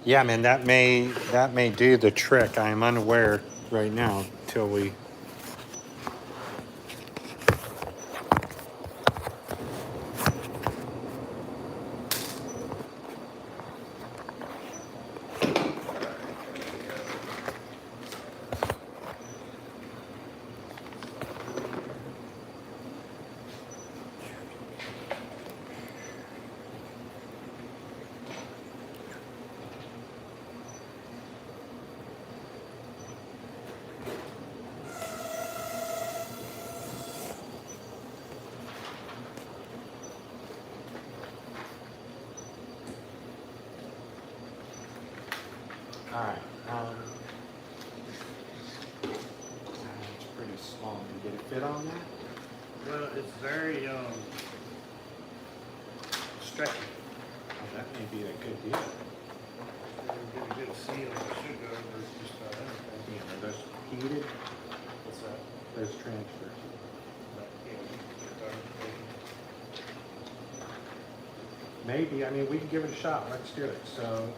Yeah, man, that may do the trick. I am unaware right now till we. All right. It's pretty small. Did it fit on that? Well, it's very stretchy. Oh, that may be a good deal. Get a good seal. It should go over just about anything. Yeah, are those heated? What's that? Those transfers. But, yeah, Maybe. I mean, we can give it a shot. Let's do it. So,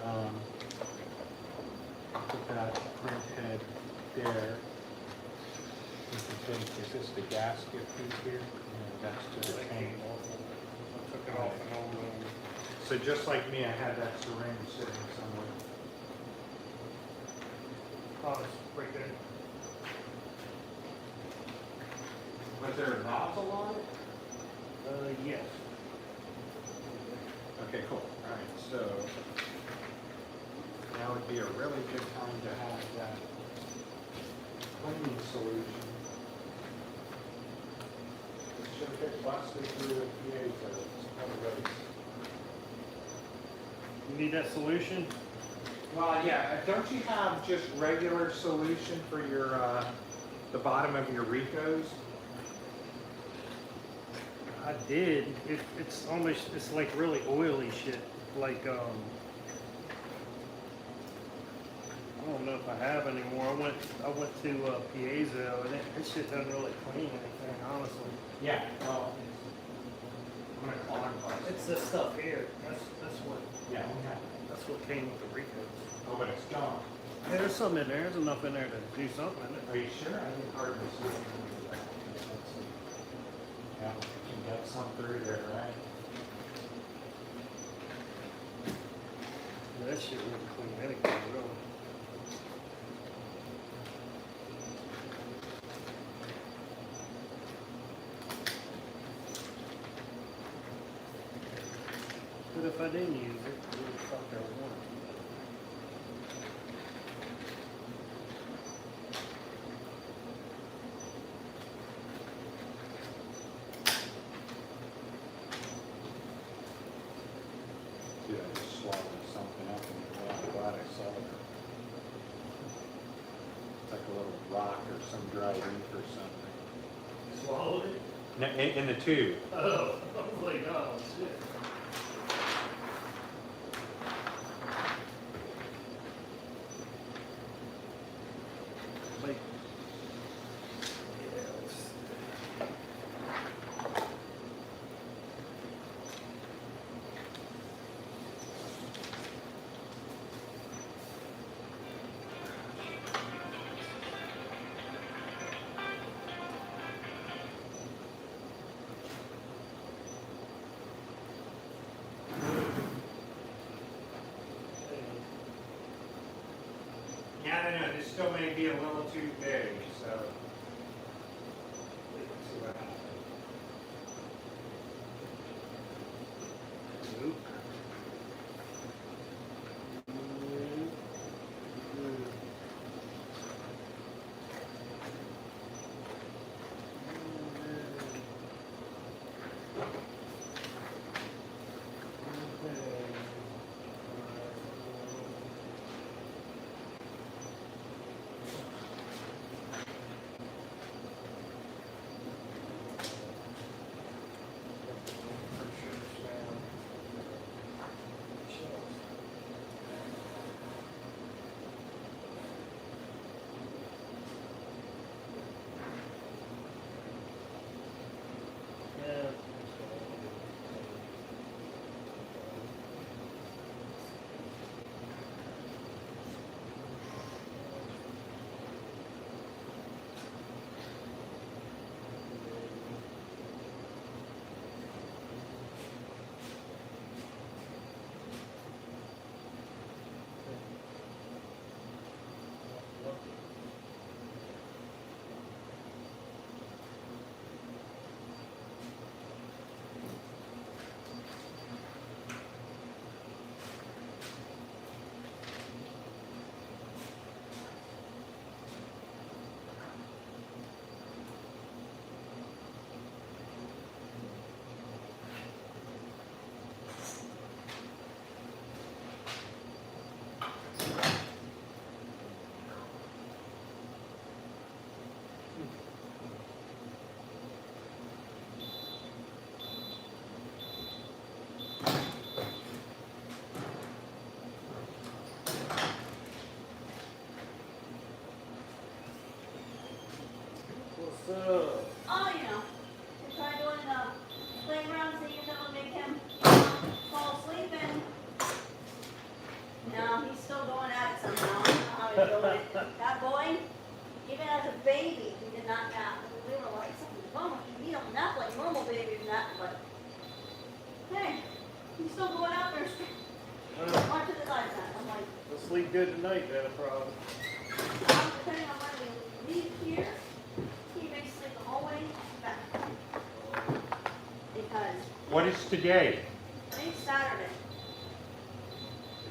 put that print head there. We can take, is this the gasket piece here? Yeah, that's to the that tank. came off. I took it off and all So just like me, I had that syringe sitting somewhere. oh, it's right there. Was there a nozzle on it? Yes. Okay, cool. All right, so now would be a really good time to have that cleaning solution. It should get busted through the piezo. You need that solution? Well, yeah, don't you have just regular solution for your, the bottom of your Ricos? I did. It's almost, it's like really oily shit. Like, I don't know if I have anymore. I went to Piezo and that shit doesn't really clean anything, honestly. Yeah, well, I'm gonna clog It's this stuff here. That's what Yeah, that's what came with the Ricos. oh, but it's gone. Yeah, there's something in there. There's enough in there to do something in it. Are you sure? I didn't hardly see it. Yeah, you can get some through there, right? Yeah, that shit wouldn't clean anything, really. But if I didn't use it, what the fuck I would want? Dude, I just swallowed something up and I'm glad I saw it. It's like a little rock or some dried ink or something. Swallowed it? No, in the tube. Oh, I was like, oh shit. Like, yeah, it's, Yeah, I don't know, this still may be a little too big, so. Let's see what happens. nope. do that, but, hey, he's still going out there, watch to the side of that, I'm like, I'll sleep good tonight, then, probably. depending on when we leave here, he may sleep the whole way back. Because What is today? today's Saturday.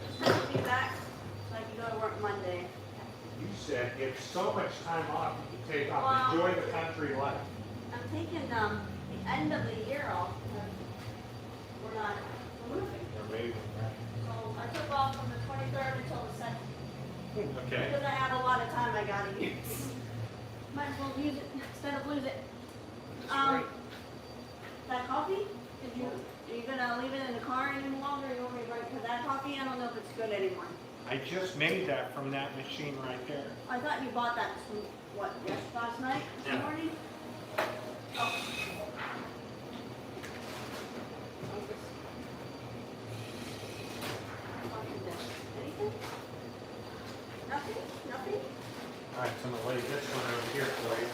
He's supposed to be back, so I can go to work Monday. You said get so much time off you can take off. Well- Enjoy the country life. I'm taking, the end of the year off, because we're not moving. Amazing, So I took off from the 23rd until the 2nd, Okay. because I have a lot of time I gotta use. Might as well use it instead of lose it. Great. That coffee, are you gonna leave it in the car any longer, or you want me to bring, because that coffee, I don't know if it's good anymore. I just made that from that machine right there. I thought you bought that from, what, last night, this Yeah. morning? Oh. Anything? Nothing? Nothing? All right, so I'm gonna lay this one over here for you.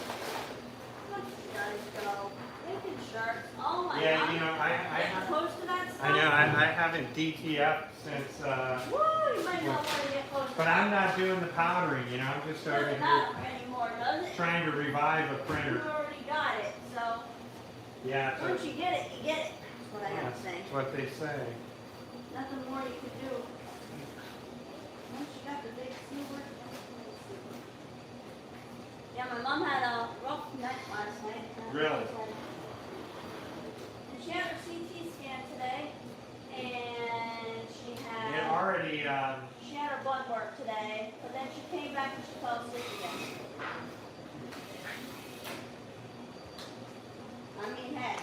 Let you guys go. Making sharks. Oh my god. Yeah, you know, I Getting have. close to that stuff? I know, I haven't DTF since, Woo, you might not want to get close to but that. I'm not doing the powdering, you know, I'm just over Doesn't here matter anymore, does it? trying to revive a You printer. already got it, so Yeah, so once you get it, you get it. That's what I gotta say. that's what they say. Nothing more you can do. Once you got the big silver. Yeah, my mom had a rough night last night. Really? And she had her CT scan today, and It had already, she had her blood work today, but then she came back and she fell asleep again. I mean, hey,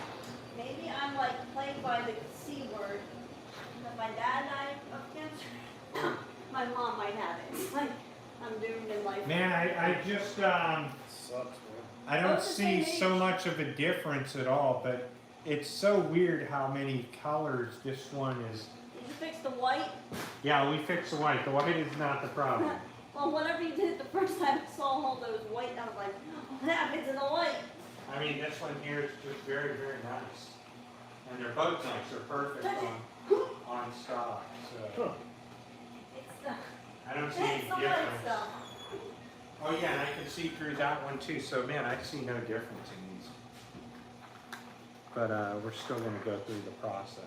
maybe I'm like plagued by the C word. If my dad died of cancer, my mom might have it. It's like I'm doomed in life. man, I just, Sucks, man. I don't Both the see same so age? much of a difference at all, but it's so weird how many colors this one is. Did you fix the white? Yeah, we fixed the white. The white is not the problem. Well, whatever you did the first time I saw all those white, I was like, what happened to the white? I mean, this one here is just very, very nice. And they're both nice. They're perfect on stock. So It's the, I don't see any it's the white difference. stuff. Oh yeah, and I can see through that one too. So man, I see no difference in these. But we're still going to go through the process.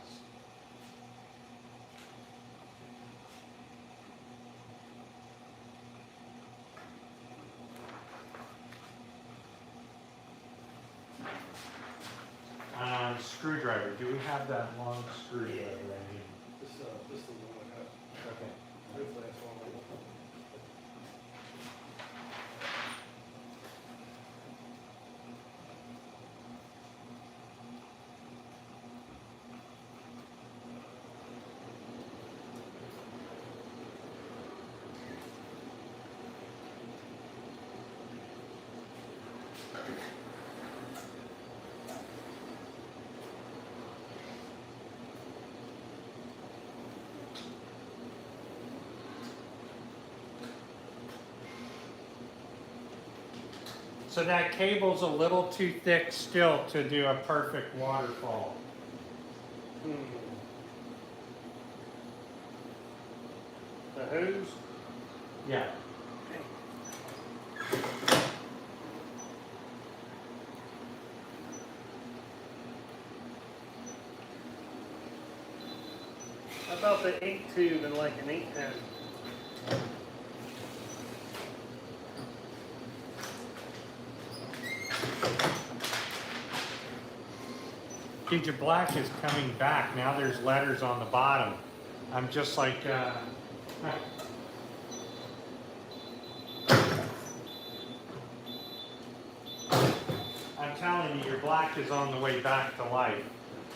Screwdriver. Do we have that long screwdriver? I mean, This is the one I got. okay. Hopefully that's one. So that cable's a little too thick still to do a perfect waterfall. The hose? Yeah. How about the ink tube and like an ink pen? Dude, your black is coming back. Now there's letters on the bottom. I'm just like, I'm telling you, your black is on the way back to life.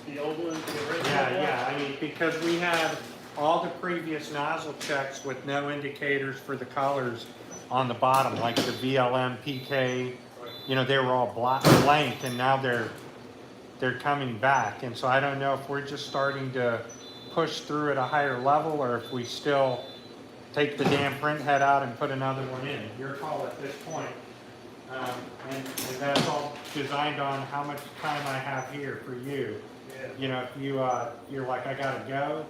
The old one, the original Yeah, one? yeah, I mean, because we had all the previous nozzle checks with no indicators for the colors on the bottom, like the VLM, PK, you know, they were all blank, and now they're coming back. And so I don't know if we're just starting to push through at a higher level, or if we still take the damn print head out and put another one in. Your call at this point. And that's all designed on how much time I have here for you. Yeah. You know, if you're like, I gotta go,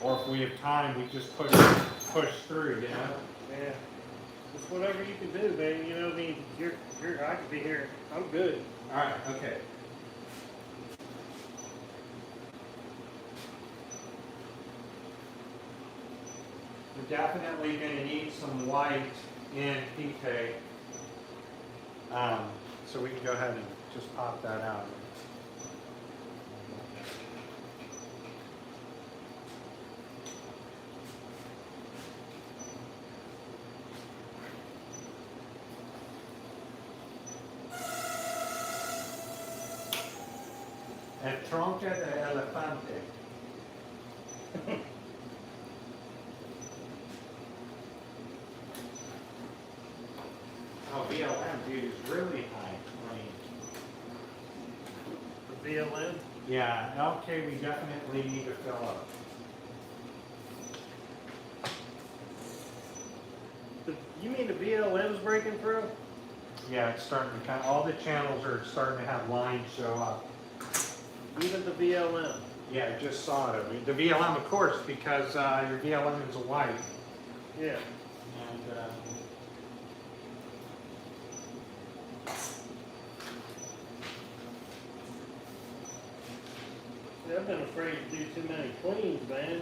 or if we have time, we just push through, you know? Yeah. Just whatever you can do, man. You know, I mean, I could be here. I'm good. All right, okay. We're definitely gonna need some white in PK. So we can go ahead and just pop that out. El tronco de elefante. Oh, BLM, dude, is really high. The BLM. Yeah, LK, we definitely need to fill up. You mean the BLM's breaking through? Yeah, it's starting to all the channels are starting to have lines show up. Even the BLM. Yeah, I just saw it. I mean, the VLM, of course, because your VLM is a white. Yeah. And, Yeah, I've been afraid to do too many cleans, man.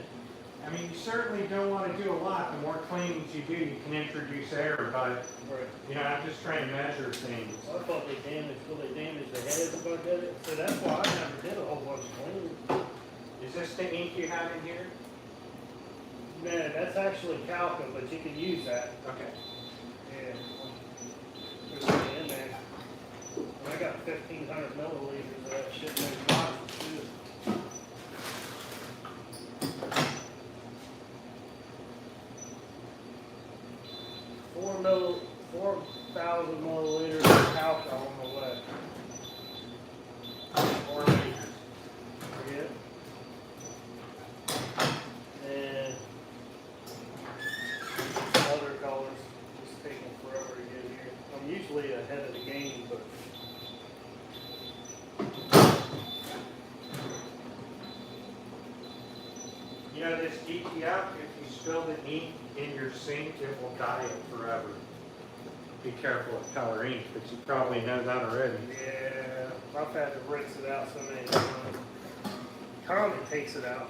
I mean, you certainly don't want to do a lot. The more cleanings you do, you can introduce air, but, Right. you know, I'm just trying to measure things. I thought they damaged the head of the bucket. So that's why I never did a whole bunch of cleans. Is this the ink you have in here? Man, that's actually Calca, but you can use that. Okay. Yeah. There's something in there. And I got 1,500 milliliters of that shit in those boxes too. 4,000 milliliters of Calca on the way. 4 liters. Yeah. And other colors, just taking forever to get here. I'm usually ahead of the game, but You know, this DTF, if you spill the ink in your sink, it will dye it forever. Be careful with color ink, but you probably know that already. yeah, I've had to rinse it out so many times. Connie takes it out.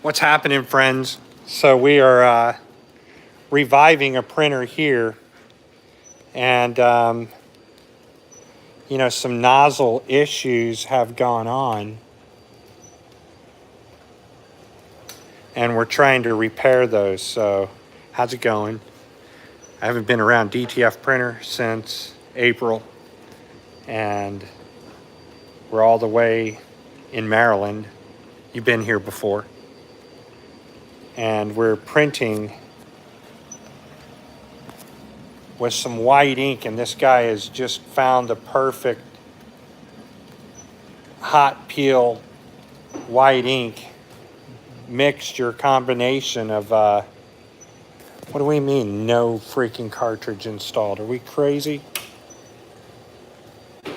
What's happening, friends? So we are reviving a printer here, and you know, some nozzle issues have gone on, and we're trying to repair those. So how's it going? I haven't been around DTF printer since April, and we're all the way in Maryland. You've been here before. And we're printing with some white ink, and this guy has just found the perfect hot peel white ink mixture combination of what do we mean no freaking cartridge installed? Are we crazy?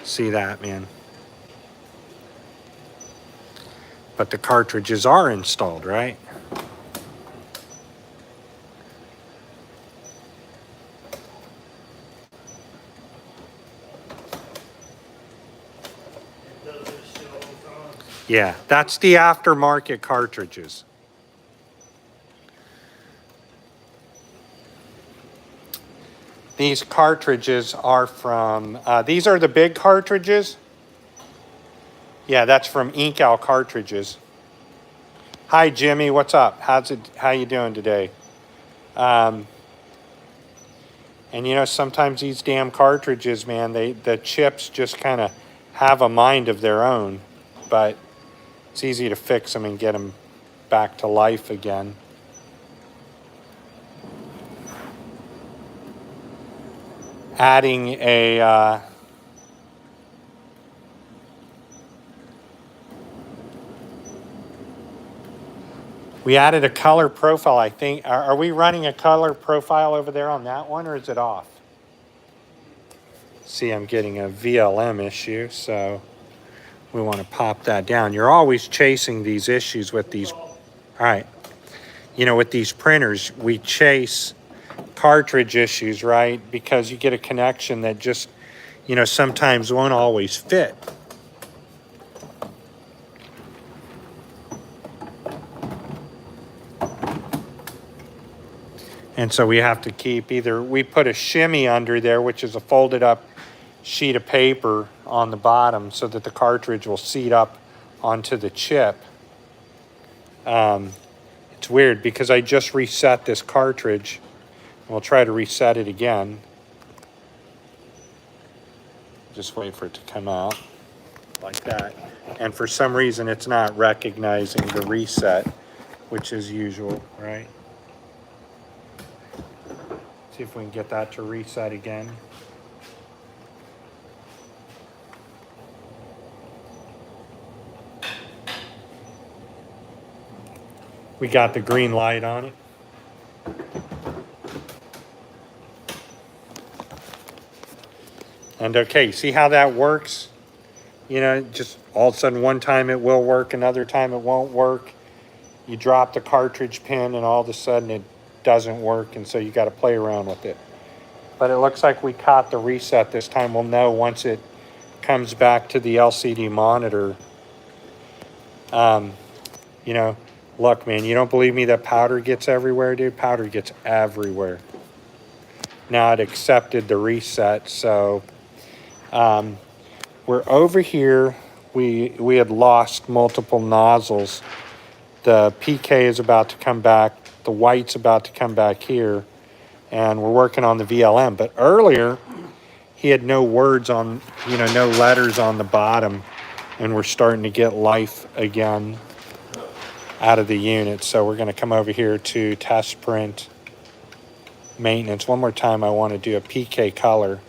See that, man? But the cartridges are installed, right? It does this shit all the time. Yeah, that's the aftermarket cartridges. These cartridges are from, these are the big cartridges. Yeah, that's from Incal cartridges. Hi, Jimmy, what's up? How you doing today? And you know, sometimes these damn cartridges, man, the chips just kind of have a mind of their own, but it's easy to fix them and get them back to life again. Adding a we added a color profile, I think. Are we running a color profile over there on that one, or is it off? See, I'm getting a VLM issue, so we want to pop that down. You're always chasing these issues with these. All right. You know, with these printers, we chase cartridge issues, right? Because you get a connection that just, you know, sometimes won't always fit. And so we have to keep either, we put a shimmy under there, which is a folded up sheet of paper on the bottom so that the cartridge will seat up onto the chip. It's weird because I just reset this cartridge. We'll try to reset it again. Just wait for it to come out like that. And for some reason, it's not recognizing the reset, which is usual, right? See if we can get that to reset again. We got the green light on it. And okay, see how that works? You know, just all of a sudden one time it will work, another time it won't work. You drop the cartridge pin and all of a sudden it doesn't work, and so you got to play around with it. But it looks like we caught the reset this time. We'll know once it comes back to the LCD monitor. You know, look, man, you don't believe me that powder gets everywhere, dude? Powder gets everywhere. Now it accepted the reset, so we're over here. We had lost multiple nozzles. The PK is about to come back. The white's about to come back here. And we're working on the VLM. But earlier, he had no words on, you know, no letters on the bottom. And we're starting to get life again out of the unit. So we're going to come over here to test print maintenance. One more time, I want to do a PK color.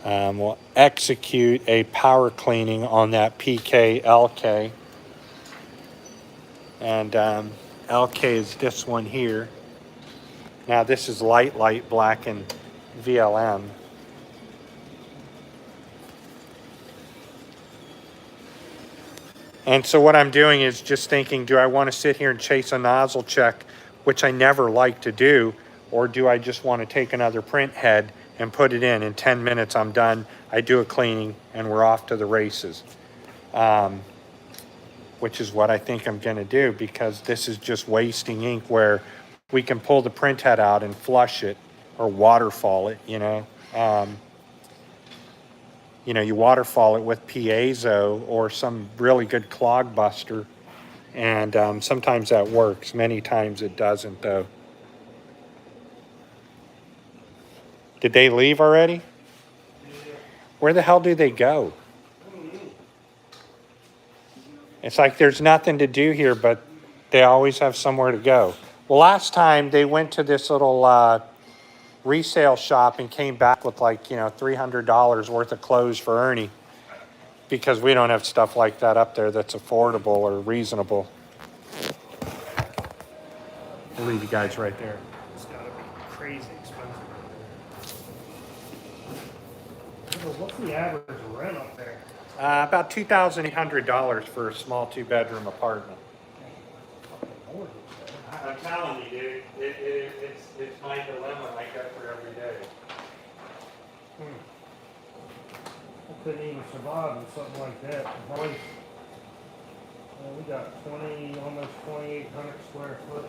We'll execute a power cleaning on that PK LK. And LK is this one here. Now this is light black and VLM. And so what I'm doing is just thinking, do I want to sit here and chase a nozzle check, which I never like to do, or do I just want to take another print head and put it in 10 minutes I'm done, I do a cleaning, and we're off to the races. Which is what I think I'm going to do, because this is just wasting ink where we can pull the print head out and flush it or waterfall it, you know. You know, you waterfall it with piezo or some really good clog buster, and sometimes that works. Many times it doesn't, though. Did they leave already? Where the hell do they go? It's like there's nothing to do here, but they always have somewhere to go. Well, last time they went to this little resale shop and came back with like, you know, $300 worth of clothes for Ernie, because we don't have stuff like that up there that's affordable or reasonable. I'll leave you guys right there. It's gotta be crazy expensive right there. What's the average rent up there? About $2,800 for a small 2-bedroom apartment. I'm telling you, dude, it's my dilemma I go through every day. I couldn't even survive in something like that. The place, we got almost 2,800 square foot.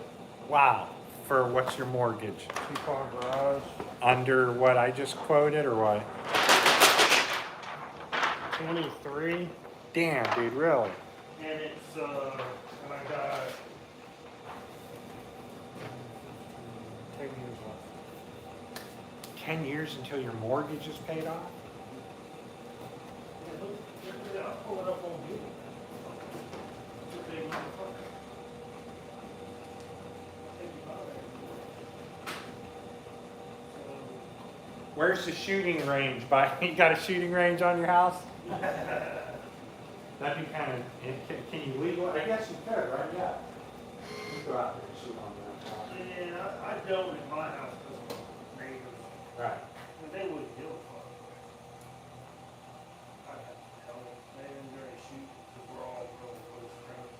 Wow. For what's your mortgage? 2-car garage. Under what I just quoted, or what? 23. Damn, dude, really? And it's, and I got 10 years 10 years until your mortgage is paid off? Yeah, look, I'll pull it up on Google. It's a big motherfucker. Take you by there. Where's the shooting range? You got a shooting range on your house? That'd be kind of, can you legal? I guess you could, right? Yeah. You go out there and shoot on that house. Yeah, I don't at my house because of my neighbors. Right. But they wouldn't give a fuck. I'd have to tell them, they didn't really shoot because we're all real close friends.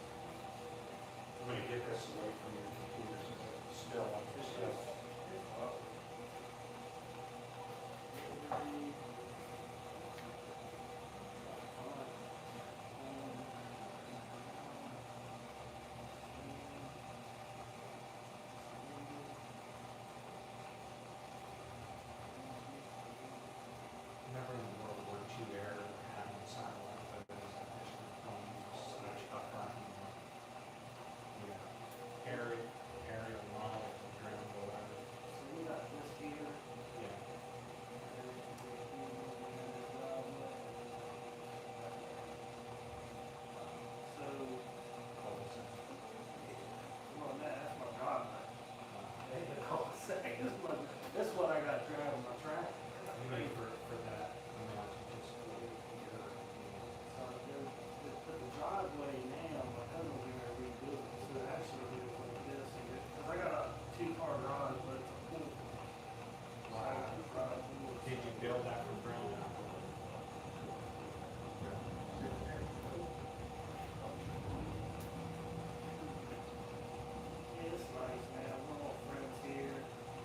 I'm gonna get this away from your computer so it's still on this stuff. Never in the World War II era having satellite photos of national phones, such up. Yeah. Aerial model of ground below. So we got this here. Yeah. So, well, that's my God. They even call it second. This is what I got driving my tractor. You mean for that amount of just So they put the driveway now, my cousin was gonna redo it, so it actually do it like this, cause I got a 2-car garage, but it's a pool. So I got a garage pool. did you build that from ground up? Yeah, it's nice, man, we're all friends here,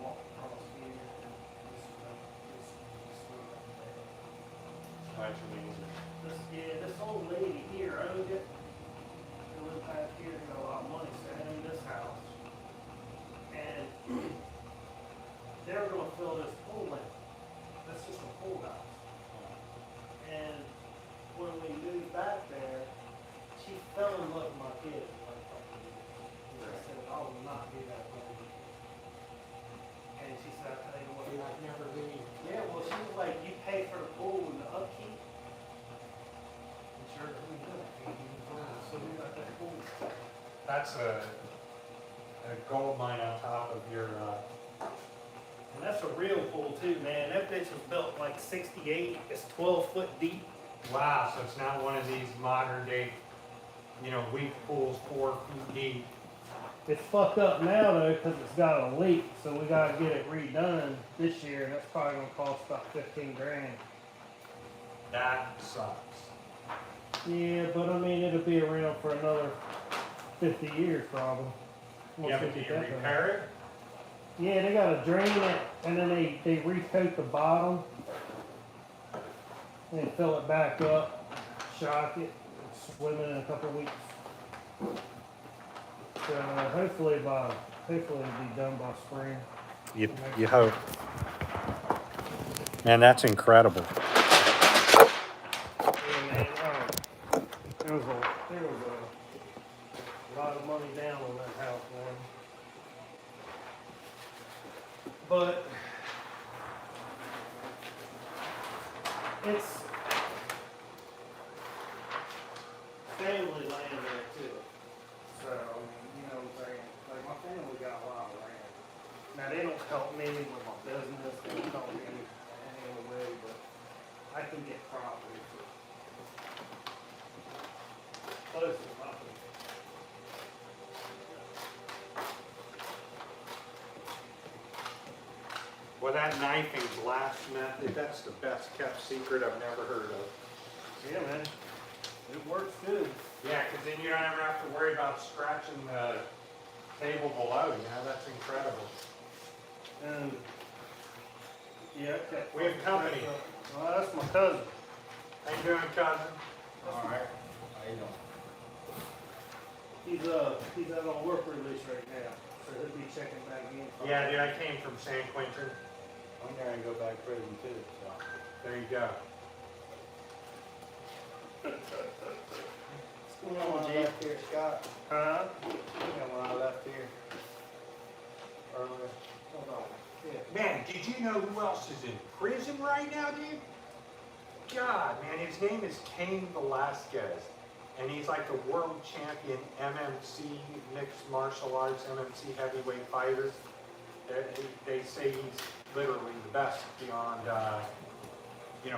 walk across here, this That's amazing. this old lady here owned it. They lived back here, they got a lot of money, so they owned this house. And they were gonna fill this pool in. That's just a pool house. And when we moved back there, she fell in love with my kids. I said, I will not do that for you. And she said, I tell you what. I'd never leave. Yeah, well, she was like, you pay for the pool and the upkeep. And sure, we did. So we got that pool. That's a gold mine on top of your, And that's a real pool too, man. That bitch was built like 68. It's 12 foot deep. wow, so it's not one of these modern day, weak pools 4 feet deep. It's fucked up now though, because it's got a leak. So we gotta get it redone this year. And that's probably gonna cost about 15 grand. That sucks. Yeah, but I mean, it'll be around for another 50 years probably. Once Yeah, they but do get you that done. repair it? Yeah, they gotta drain it, and then they recoat the bottom. And fill it back up, shock it, and swim it in a couple of weeks. So hopefully it'll be done by spring. You hope. Man, that's incredible. Yeah, man, there was a lot of money down on that house, man. But it's family land there too. So, you know what I'm saying? Like my family got a lot of land. Now they don't help me with my business, they don't help me in any other way, but I can get property for close to nothing. Well, that knifing blast method, that's the best kept secret I've never heard of. Yeah, man. It works good. Yeah, because then you don't ever have to worry about scratching the table below, that's incredible. And yeah, okay. We have company. Well, that's my cousin. How you doing, cousin? All right. How you doing? He's out on work release right now, so he'll be checking back in. Yeah, dude, I came from San Quentin. I'm gonna go back to prison too, so. There you go. What's going on when I left here, Scott? Huh? You know, when I left here earlier. Hold on. Man, did you know who else is in prison right now, dude? God, man, his name is Cain Velasquez. And he's like a world champion MMC, mixed martial arts, MMC heavyweight fighter. They say he's literally the best beyond,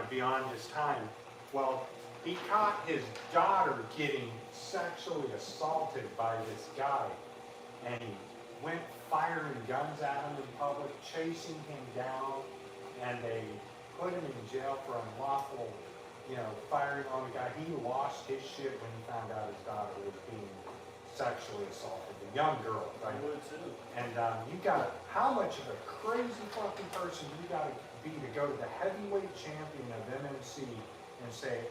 beyond his time. Well, he caught his daughter getting sexually assaulted by this guy. And he went firing guns at him in public, chasing him down, and they put him in jail for unlawful, firing on the guy. He lost his shit when he found out his daughter was being sexually assaulted, a young girl, right? I would too. And how much of a crazy fucking person you gotta be to go to the heavyweight champion of MMC and say,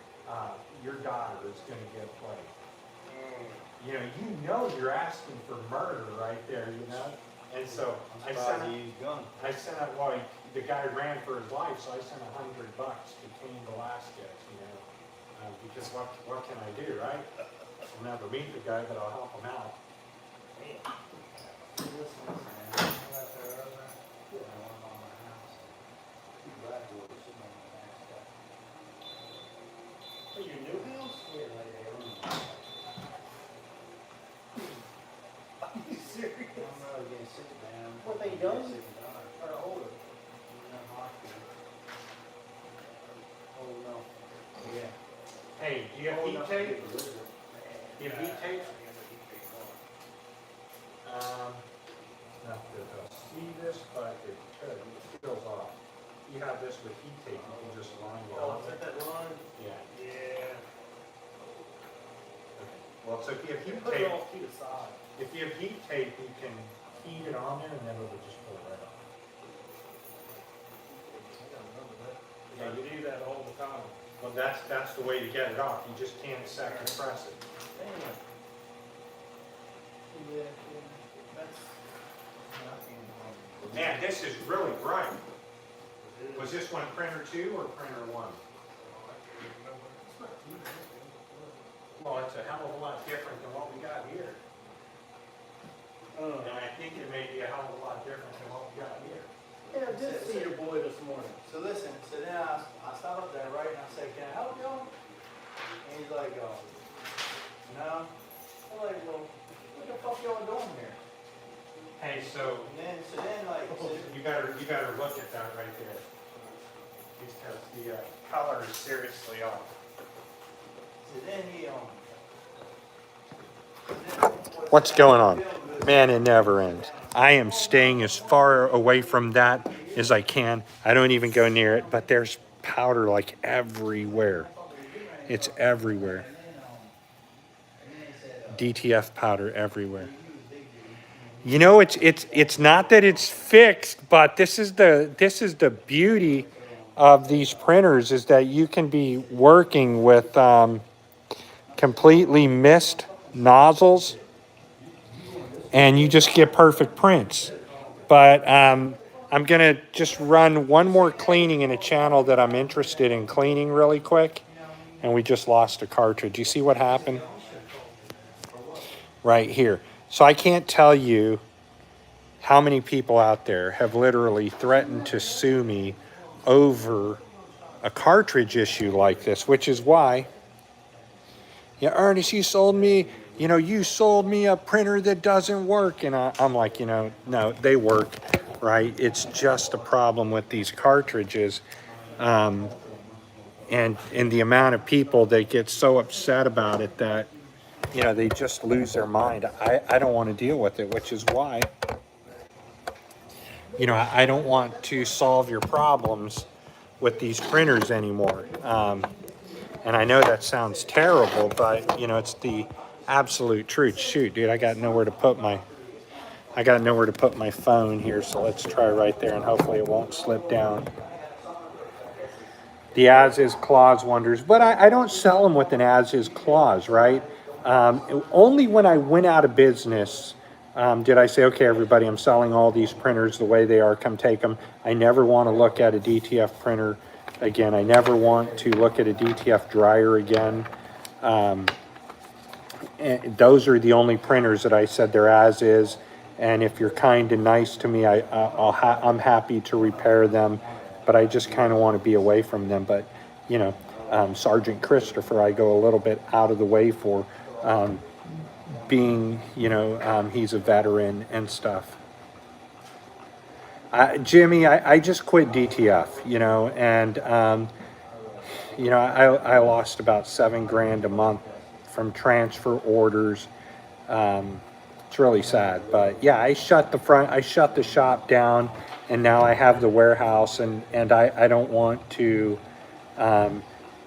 your daughter is gonna get played? You're asking for murder right there, And so I sent out, well, the guy ran for his life, so I sent $100 to Cain Velasquez, because what can I do, right? I'll never meet the guy, but I'll help him out. Hey, your new house? Are you serious? What, they done? Or older? Hey, do you have heat tape? Do you have heat tape? Not that they'll see this, but it could, it peels off. You have this with heat tape, you can just line it Oh, off. is that that line? Yeah. Yeah. Well, so if you have You heat put it tape, off to the side. if you have heat tape, you can heat it on there and then it will just pull right off. I do that all the time. Well, that's the way to get it off. You just can't second press it. Damn. Yeah, that's. Man, this is really bright. Was this one printer 2 or printer 1? Well, it's a hell of a lot different than what we got here. And I think it may be a hell of a lot different than what we got here. Yeah, I did see your boy this morning. So listen, so then I stop up there, right, and I say, can I help you? And he's like, no. I'm like, well, what the fuck y'all doing here? Hey, so And then like, you better look at that right there. Because the color is seriously off. so then he, What's going on? Man, it never ends. I am staying as far away from that as I can. I don't even go near it, but there's powder like everywhere. It's everywhere. DTF powder everywhere. It's not that it's fixed, but this is the beauty of these printers, is that you can be working with completely missed nozzles and you just get perfect prints. But I'm gonna just run one more cleaning in a channel that I'm interested in cleaning really quick, and we just lost a cartridge. You see what happened? Right here. So I can't tell you how many people out there have literally threatened to sue me over a cartridge issue like this, which is why, Ernest, you sold me a printer that doesn't work. And I'm like, no, they work, right? It's just a problem with these cartridges. And the amount of people that get so upset about it that, they just lose their mind. I don't want to deal with it, which is why, I don't want to solve your problems with these printers anymore. And I know that sounds terrible, but, it's the absolute truth. Shoot, dude, I got nowhere to put my phone here, so let's try right there, and hopefully it won't slip down. The as-is clause wonders, but I don't sell them with an as-is clause, right? Only when I went out of business did I say, okay, everybody, I'm selling all these printers the way they are, come take them. I never want to look at a DTF printer again. I never want to look at a DTF dryer again. And those are the only printers that I said they're as is, and if you're kind and nice to me, I'm happy to repair them, but I just kind of want to be away from them. But, you know, Sergeant Christopher, I go a little bit out of the way for, being, you know, he's a veteran and stuff. Jimmy, I just quit DTF, you know, and, you know, I lost about $7,000 a month from transfer orders. It's really sad, but yeah, I shut the shop down, and now I have the warehouse, and I don't want to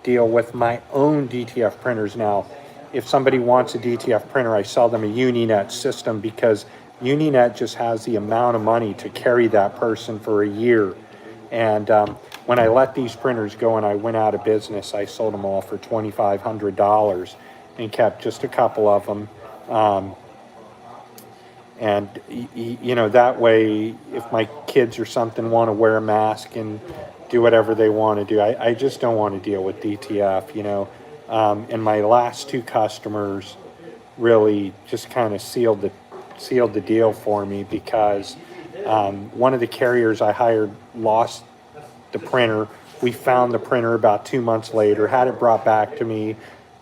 deal with my own DTF printers now. If somebody wants a DTF printer, I sell them a Uninet system, because Uninet just has the amount of money to carry that person for a year. And when I let these printers go and I went out of business, I sold them all for $2,500 and kept just a couple of them. And you know, that way, if my kids or something want to wear a mask and do whatever they want to do, I just don't want to deal with DTF, you know. And my last two customers really just kind of sealed the deal for me, because one of the carriers I hired lost the printer. We found the printer about 2 months later, had it brought back to me.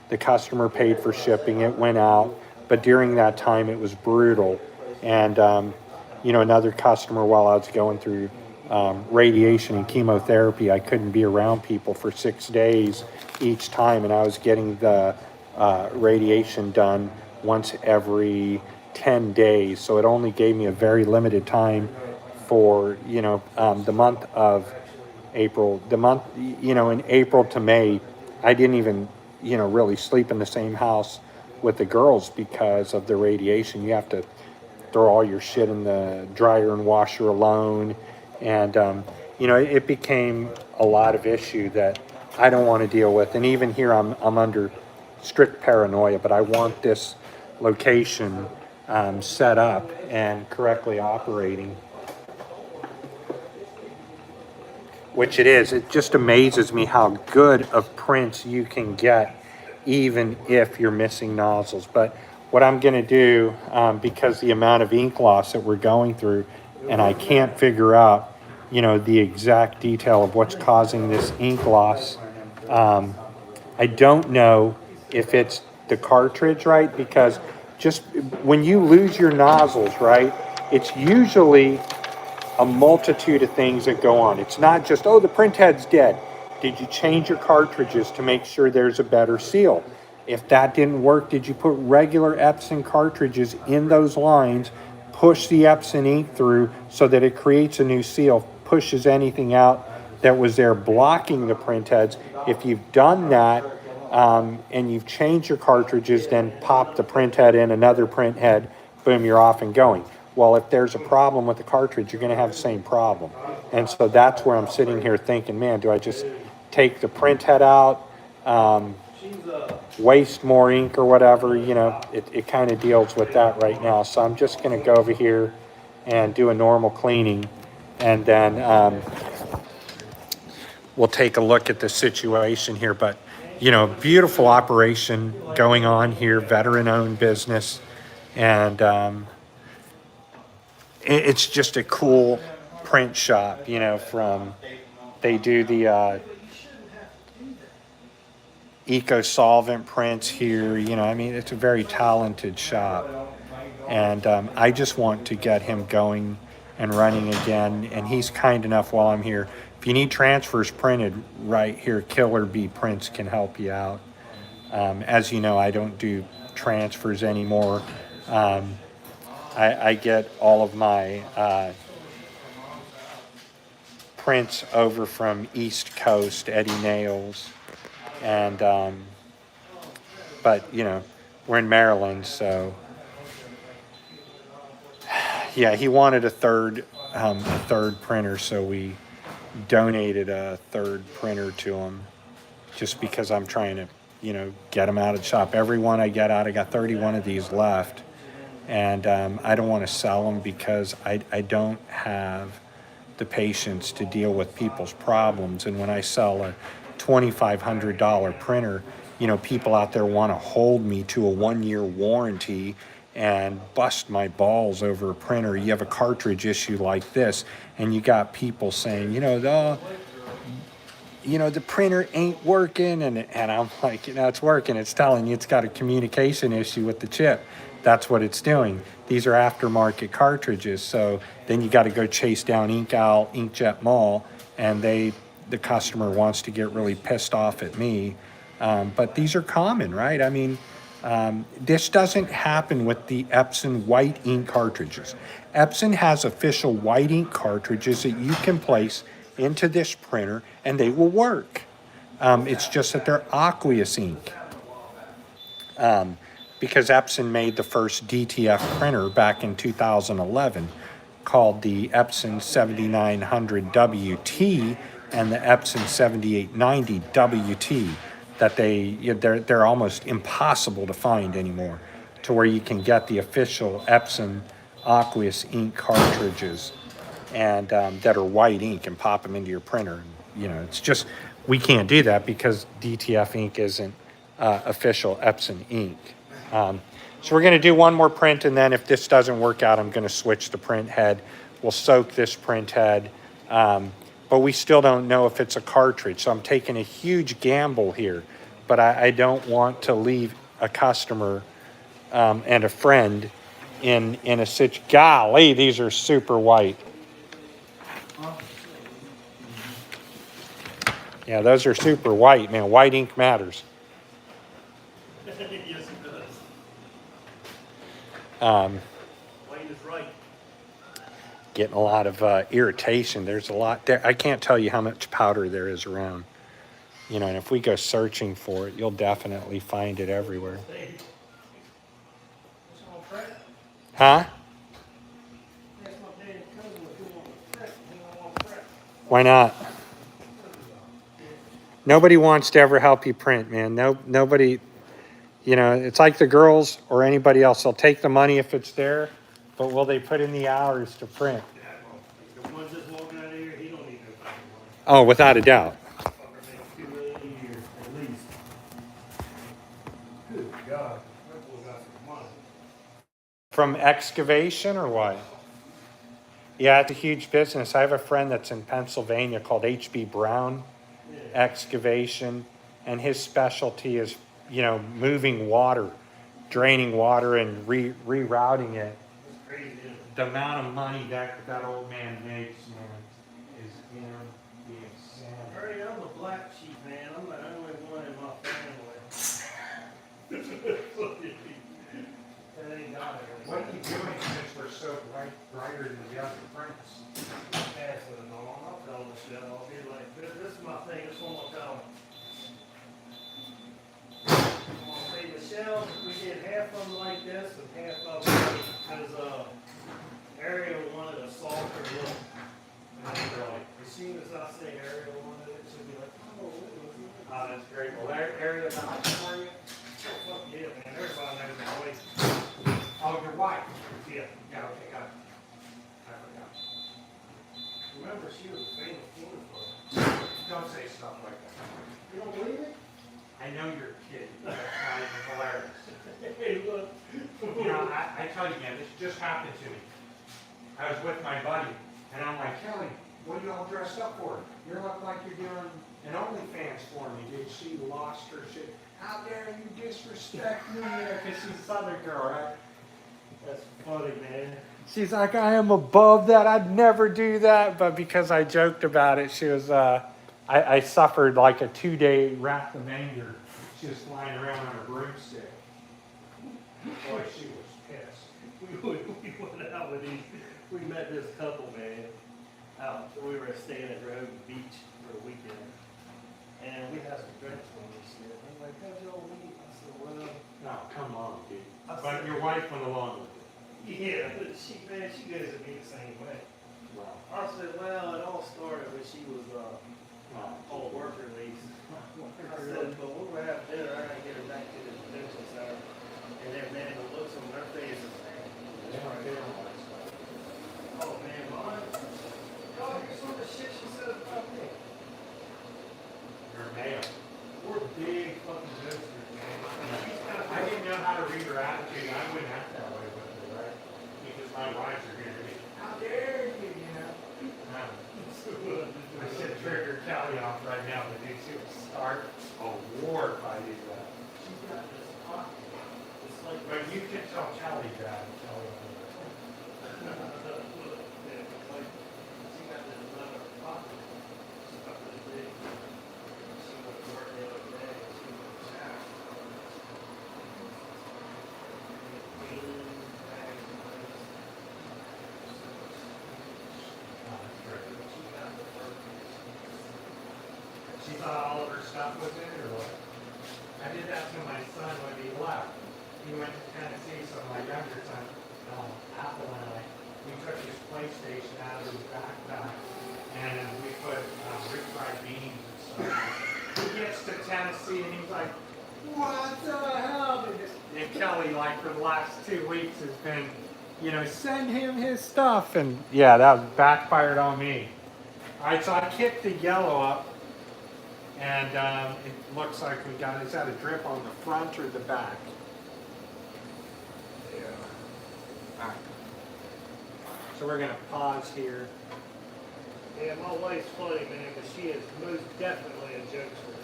The customer paid for shipping, it went out, but during that time it was brutal. And you know, another customer, while I was going through radiation and chemotherapy, I couldn't be around people for 6 days each time, and I was getting the radiation done once every 10 days, so it only gave me a very limited time for, you know, the month of April. You know, in April to May, I didn't even, you know, really sleep in the same house with the girls because of the radiation. You have to throw all your shit in the dryer and washer alone, and you know, it became a lot of issue that I don't want to deal with. And even here, I'm under strict paranoia, but I want this location set up and correctly operating, which it is. It just amazes me how good of prints you can get even if you're missing nozzles. But what I'm going to do, because the amount of ink loss that we're going through, and I can't figure out, you know, the exact detail of what's causing this ink loss. I don't know if it's the cartridge, right? Because just when you lose your nozzles, right, it's usually a multitude of things that go on. It's not just, oh, the print head's dead. Did you change your cartridges to make sure there's a better seal? If that didn't work, did you put regular Epson cartridges in those lines, push the Epson ink through so that it creates a new seal, pushes anything out that was there blocking the print heads? If you've done that, and you've changed your cartridges, then pop the print head in, another print head, boom, you're off and going. Well, if there's a problem with the cartridge, you're going to have the same problem. And so that's where I'm sitting here thinking, man, do I just take the print head out, waste more ink or whatever? You know, it kind of deals with that right now. So I'm just going to go over here and do a normal cleaning, and then we'll take a look at the situation here. But, you know, beautiful operation going on here, veteran-owned business, and it's just a cool print shop, you know, they do the eco-solvent prints here, you know, I mean, it's a very talented shop, and I just want to get him going and running again, and he's kind enough while I'm here. If you need transfers printed, right here, Killer Bee Prints can help you out. As you know, I don't do transfers anymore. I get all of my prints over from East Coast, Eddie Nails, and but you know, we're in Maryland, so yeah, he wanted a third printer, so we donated a third printer to him, just because I'm trying to, you know, get him out of the shop. Every one I get out, I got 31 of these left, and I don't want to sell them because I don't have the patience to deal with people's problems. And when I sell a $2,500 printer, you know, people out there want to hold me to a 1-year warranty, and bust my balls over a printer. You have a cartridge issue like this, and you got people saying, the printer ain't working, and I'm like, it's working. It's telling you it's got a communication issue with the chip. That's what it's doing. These are aftermarket cartridges, so then you got to go chase down Ink Owl, Inkjet Mall, and the customer wants to get really pissed off at me. But these are common, right? I mean, this doesn't happen with the Epson white ink cartridges. Epson has official white ink cartridges that you can place into this printer and they will work. It's just that they're aqueous ink. Because Epson made the first DTF printer back in 2011 called the Epson 7900 WT and the Epson 7890 WT that they're almost impossible to find anymore, to where you can get the official Epson aqueous ink cartridges and that are white ink and pop them into your printer. It's just, we can't do that because DTF ink isn't official Epson ink. So we're going to do one more print, and then if this doesn't work out, I'm going to switch the print head. We'll soak this print head, but we still don't know if it's a cartridge. So I'm taking a huge gamble here, but I don't want to leave a customer and a friend in a situation. Golly, these are super white. Yeah, those are super white, man. White ink matters. Yes, it does. White is right. Getting a lot of irritation. There's a lot there. I can't tell you how much powder there is around. And if we go searching for it, you'll definitely find it everywhere. Hey. What's on print? Huh? That's my damn cousin was doing print. He don't want print. Why not? Nobody wants to ever help you print, man. Nobody, it's like the girls or anybody else. They'll take the money if it's there, but will they put in the hours to print? The ones that's walking out of here, he don't need no fucking money. Oh, without a doubt. Fucker makes $2 million a year, at least. Good God, that boy got some money. From excavation or what? Yeah, it's a huge business. I have a friend that's in Pennsylvania called H.B. Brown Excavation, and his specialty is, moving water, draining water and rerouting it. That's crazy, isn't it? The amount of money that old man makes, man, is insane. Hurry, I'm a black sheep, man. I'm the only one in my family. That ain't got it. What are you doing since we're so brighter than the other prints? Passing it on. I'll tell the shit. I'll be like, this is my thing. This one I'll tell them. I'll say, Michelle, we did half of them like this and half of them because Ariel wanted a softer look. And as soon as I say Ariel wanted it, she'll be like, oh, That's great. Well, area not for you? oh, fuck yeah, man. Everybody knows my voice. Oh, your wife. Yeah. Yeah, okay, got it. I forgot. Remember, she was a famous flute player. Don't say stuff like that. You don't believe it? I know you're kidding. That's not even hilarious. Hey, look. I tell you, man, this just happened to me. I was with my buddy, and I'm like, Kelly, what are you all dressed up for? You look like you're doing an OnlyFans for me. Did she lost her shit? How dare you disrespect me? Because she's a Southern girl, right? That's funny, man. She's like, I am above that. I'd never do that. But because I joked about it, she was, I suffered like a 2-day wrath of anger. She was flying around on a broomstick. Boy, she was pissed. We went out with these, we met this couple, man, out, we were staying at Road Beach for a weekend. And we had some drinks on this shit. I'm like, how's y'all meet? I said, well, Oh, come on, dude. I But said- your wife went along with it. yeah, but she goes at me the same way. Wow. I said, well, it all started when she was, Wow. on work release. I said, but when we're having dinner, I gotta get her back to the detention center. And then, man, the looks on their faces. Oh, man, mine. Oh, here's some of the shit she said about me. You're male. We're big fucking boosters, man. She's got I didn't know how to read her attitude. I wouldn't act that way. My wives are here. How dare you, you know? I should trigger Kelly off right now, but dude, she would start a war if I do that. She's got this pocket. It's like. But you can tell Kelly that. Kelly. Yeah, it's like, she got this leather pocket. Stuff this big. She went to work the other day, and she went to shower. She thought all of her stuff was in it, or what? I did that to my son when he left. He went to Tennessee, so my younger son, Apple and I, we took his PlayStation out of his backpack, and we put refried beans and stuff. He gets to Tennessee, and he's like, what the hell? And Kelly, like, for the last 2 weeks has been, you know, send him his stuff. And yeah, that backfired on me. All right, so I kicked the yellow up. And it looks like we got, is that a drip on the front or the back? Yeah. All right. So we're gonna pause here. Yeah, my wife's funny, man, but she is most definitely a jokester.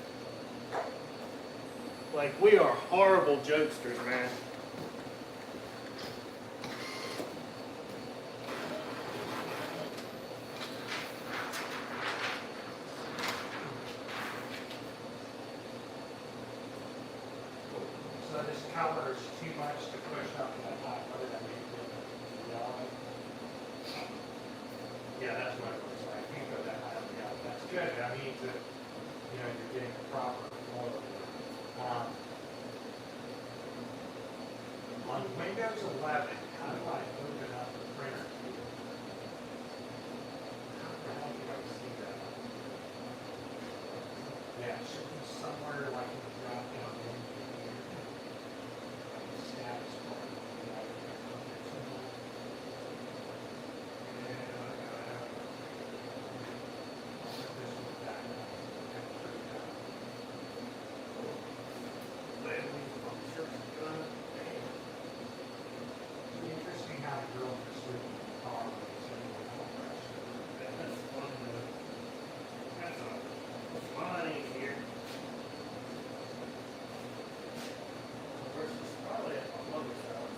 Like, we are horrible jokesters, man. So this color is too much to push up to the top. What did I make it? Yellow? Yeah, that's what it looks like. You can go that high up. Yeah, that's good. That means that, you know, you're getting the proper color. On Windows 11, how do I open up the printer? How the hell do I see that? Yeah, it should be somewhere like in the drop down menu here. Status bar. Interesting how the girls are sleeping in the car when it's in the car. That's fun, though. That's a fun in here. Versus probably at my mother's house.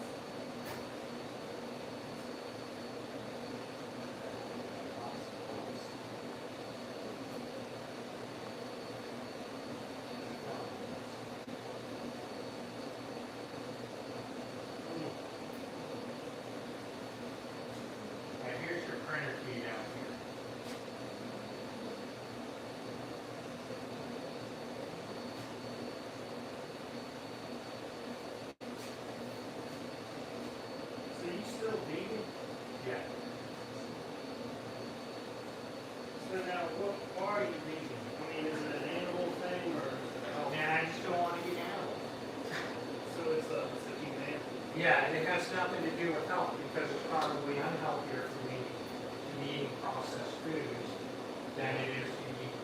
And here's your printer key down here. So you still vegan? Yeah. So now, why are you vegan? I mean, is it an animal thing or is it a health? And I just don't want to eat animals. So it's a humanity. Yeah, and it has nothing to do with health because it's probably unhealthier for me to be eating processed foods than it is to eat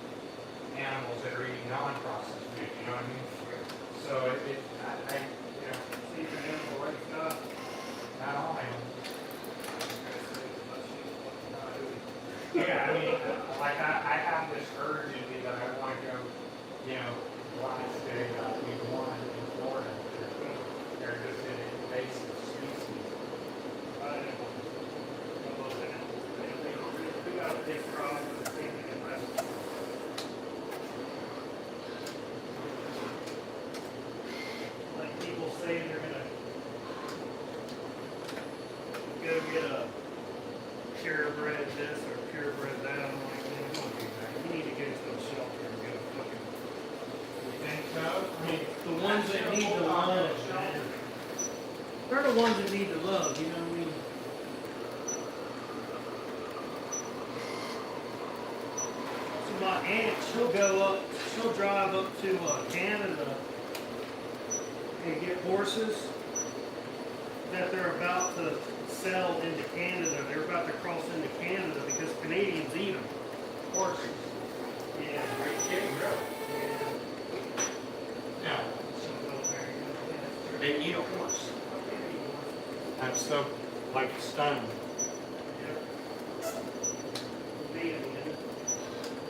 animals that are eating non-processed food. You know what I mean? So you know, So you're an animal rights guy? not all animals. Yeah, I mean, like I have this urge in me that I want to go, you know, last day we won in Florida. They're just an invasive species. We got a big problem with the thing in the rest. Like people say they're gonna go get a purebred this or purebred that. I'm like, man, don't do that. You need to go to a shelter and get a fucking. You think so? I mean, The ones that need the love, man. They're the ones that need the love, you know what I mean? So my aunt, she'll drive up to Canada and get horses that they're about to sell into Canada. They're about to cross into Canada because Canadians eat them. horses. Yeah. Are you kidding, really? Yeah. No. They eat a horse. I'm so. like stone. Be in it.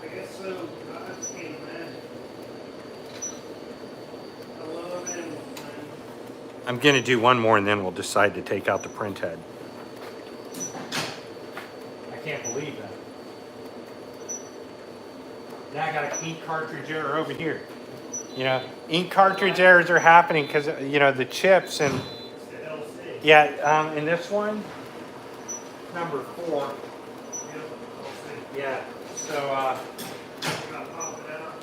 I guess so. I just can't imagine. I love animals, man. I'm gonna do one more and then we'll decide to take out the print head. I can't believe that. Now I got an ink cartridge error over here. You know, ink cartridge errors are happening because, you know, the chips and, It's the LC. yeah, in this one, number 4, Yep, LC. yeah, so, You gotta pop it out.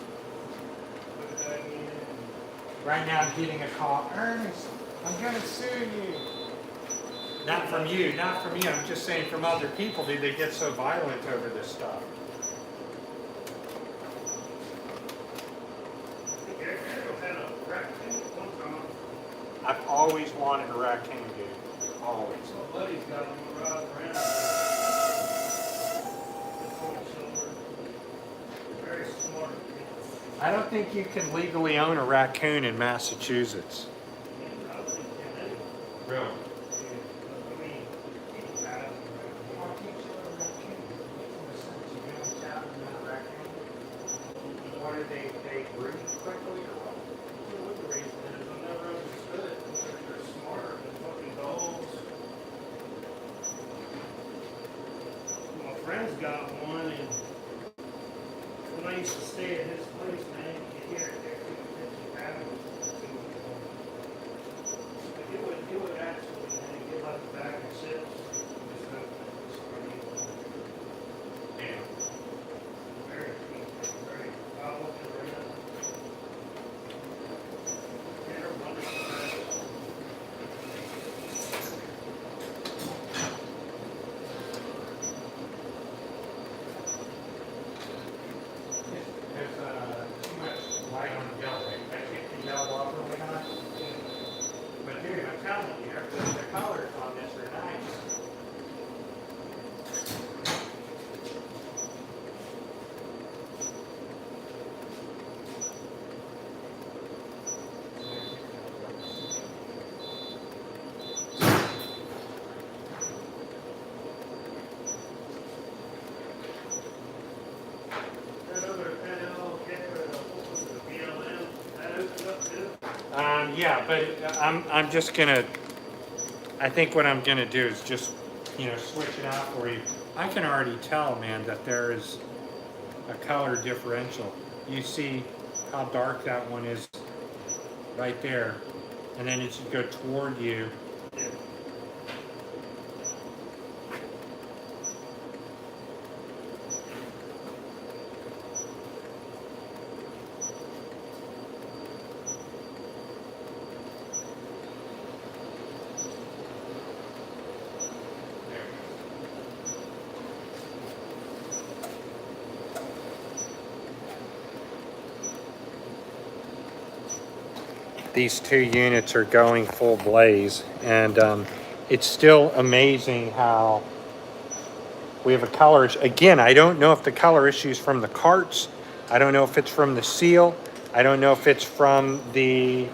Put it back in. right now I'm getting a call, Ernest, I'm gonna sue you. Not from you, not from you, I'm just saying from other people, dude, they get so violent over this stuff. I think Ariel had a raccoon one time. I've always wanted a raccoon, dude, always. My buddy's got him right around. It's on his shoulder. Very smart. I don't think you can legally own a raccoon in Massachusetts. I don't think he can anyway. Really? I mean, he has a Or did they breed quickly or what? what the reason is. I never understood it. They're smarter than fucking dogs. My friend's got one, and when I used to stay at his place, man, you could hear it there through the kitchen cabinet. It would actually, man, get like a bag of chips. Just open it, just running. Yeah. Very peaceful, very, I look at it right now. Yeah, they're wonderful, man. There's too much light on the yellow. I can't the yellow off really high. But dude, I'm telling you, the colors on this are nice. Yeah, but I'm just gonna, I think what I'm gonna do is just, you know, switch it out for you. I can already tell, man, that there is a color differential. You see how dark that one is right there. And then it should go toward you. These 2 units are going full blaze, and it's still amazing how we have a color issue. Again, I don't know if the color issue is from the carts. I don't know if it's from the seal. I don't know if it's from the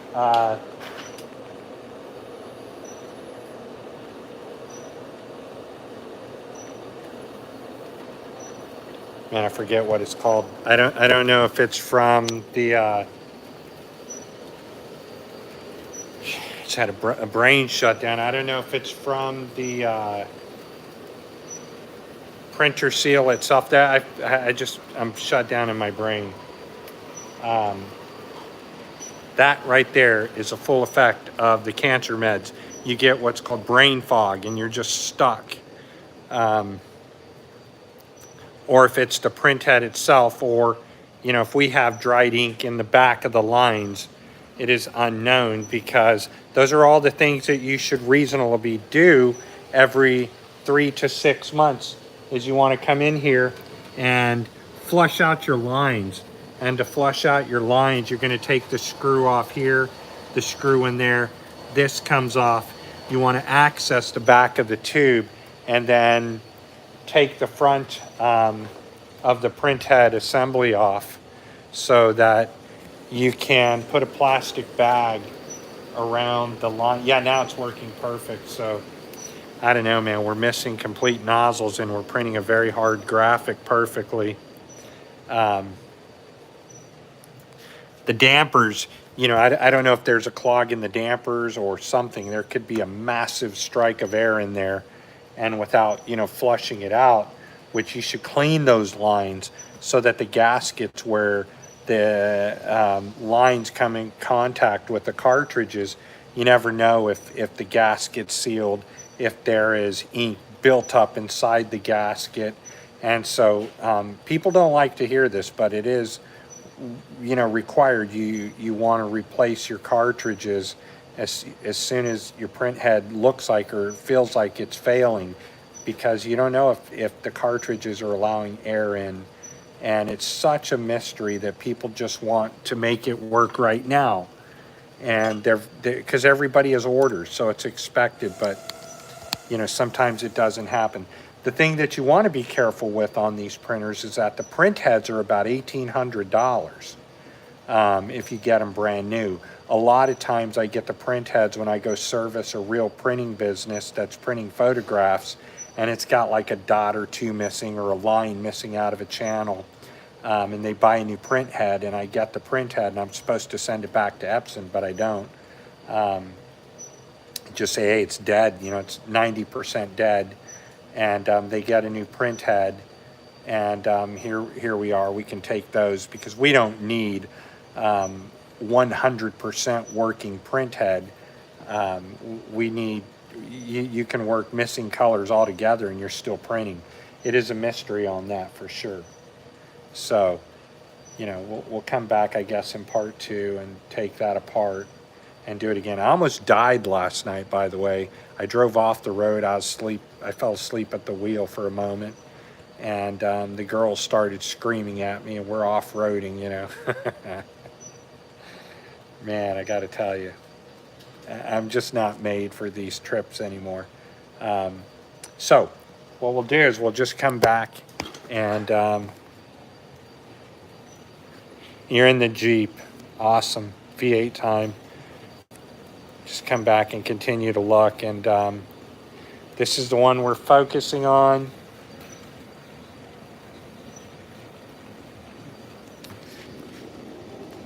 man, I forget what it's called. I don't know if it's from the just had a brain shutdown. I don't know if it's from the printer seal itself. That I'm shut down in my brain. That right there is a full effect of the cancer meds. You get what's called brain fog, and you're just stuck. Or if it's the print head itself, or, you know, if we have dried ink in the back of the lines, it is unknown, because those are all the things that you should reasonably do every 3 to 6 months, is you want to come in here and flush out your lines. And to flush out your lines, you're going to take the screw off here, the screw in there, this comes off. You want to access the back of the tube and then take the front of the print head assembly off, so that you can put a plastic bag around the line. Yeah, now it's working perfect. So I don't know, man, we're missing complete nozzles and we're printing a very hard graphic perfectly. The dampers, you know, I don't know if there's a clog in the dampers or something. There could be a massive strike of air in there, and without, you know, flushing it out, which you should clean those lines so that the gaskets where the lines come in contact with the cartridges, you never know if the gasket's sealed, if there is ink built up inside the gasket. And so people don't like to hear this, but it is, you know, required. You want to replace your cartridges as soon as your print head looks like or feels like it's failing, because you don't know if the cartridges are allowing air in. And it's such a mystery that people just want to make it work right now, and they're because everybody has orders, so it's expected, but you know, sometimes it doesn't happen. The thing that you want to be careful with on these printers is that the print heads are about $1,800 if you get them brand new. A lot of times I get the print heads when I go service a real printing business that's printing photographs, and it's got like a dot or two missing or a line missing out of a channel. And they buy a new print head, and I get the print head, and I'm supposed to send it back to Epson, but I don't. Just say, hey, it's dead, you know, it's 90% dead. And they get a new print head, and here we are. We can take those because we don't need 100% working print head. We need, you can work missing colors altogether and you're still printing. It is a mystery on that for sure. So, you know, we'll come back, I guess, in part 2 and take that apart and do it again. I almost died last night, by the way. I drove off the road. I fell asleep at the wheel for a moment, and the girls started screaming at me, and we're off-roading, you know. Man, I got to tell you, I'm just not made for these trips anymore. So what we'll do is we'll just come back, and you're in the Jeep. Awesome. V8 time. Just come back and continue to look, and this is the one we're focusing on.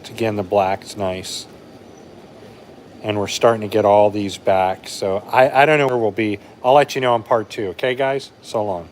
It's, again, the black's nice, and we're starting to get all these back, so I don't know where we'll be. I'll let you know in part 2. Okay, guys? So long.